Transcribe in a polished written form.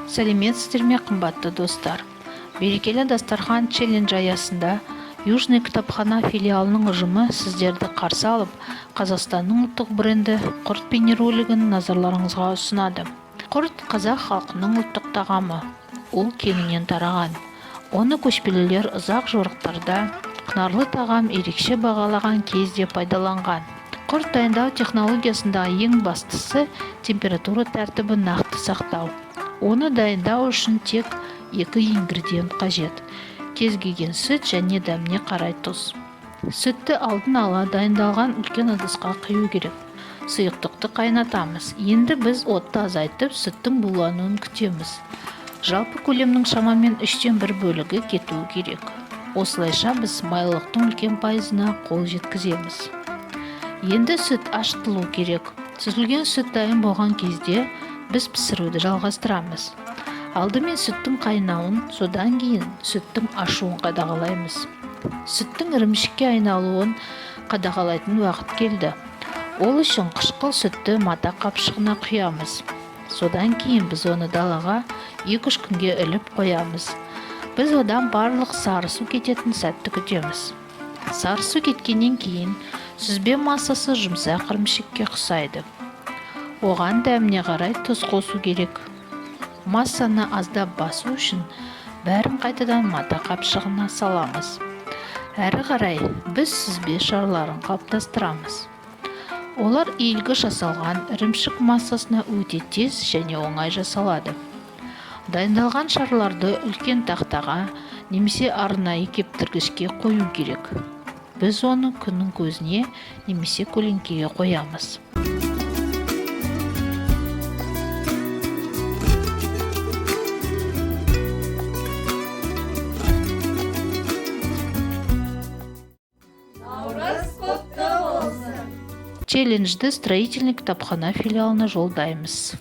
Сәлеметсіздер ме, қымбатты достар. Берекелі дастархан челлендж аясында Южный кітапхана филиалының ұжымы сіздерді қарсы алып, Қазақстанның ұлттық бренді құрт бейнеролигін назарларыңызға ұсынады. Құрт қазақ халқының ұлттық тағамы. Ол кеңінен тараған. Оны көшпелілер ұзақ жорықтарда құнарлы тағам ерекше бағалаған кезде пайдаланған. Құрт дайындау технологиясындағы ең бастысы температура тәртібі нақты сақтау. Оны дайындау үшін тек 2 ингредиент қажет: кез келген сүт және дәміне қарай тұз. Сүтті алдын ала дайындалған үлкен ыдысқа құю керек. Сұйықтықты қайнатамыз. Енді біз отты азайтып, сүттің булануын күтеміз. Жалпы көлемнің шамамен 1/3 бөлігі кетуі керек. Осылайша біз майлылықтың үлкен пайызына қол жеткіземіз. Енді сүт ашытылу керек. Сүзілген сүт дайын болған кезде біз пісіруді жалғастырамыз. Алдымен сүттің қайнауын, содан кейін сүттің ашуын қадағалаймыз. Сүттің ірімшікке айналуын қадағалайтын уақыт келді. Ол үшін қышқыл сүтті мата қапшығына құямыз. Содан кейін біз оны далаға 2-3 күнге іліп қоямыз. Біз одан барлық сары су кететін сәтті күтеміз. Сары су кеткеннен кейін сүзбе массасы жұмсақ ірімшікке ұқсайды. Оған дәміне қарай тұз қосу керек. Массаны аздап басу үшін бәрін қайтадан мата қапшығына саламыз. Әрі қарай біз сүзбе шарларын қалыптастырамыз. Олар иілгі жасалған ірімшік массасына өте тез және оңай жасалады. Дайындалған шарларды үлкен тақтаға немесе арнайы кептіргішке қою керек. Біз оны күннің көзіне немесе көлеңкеге қоямыз. Челленджді строительный кітапхана филиалына жолдаймыз.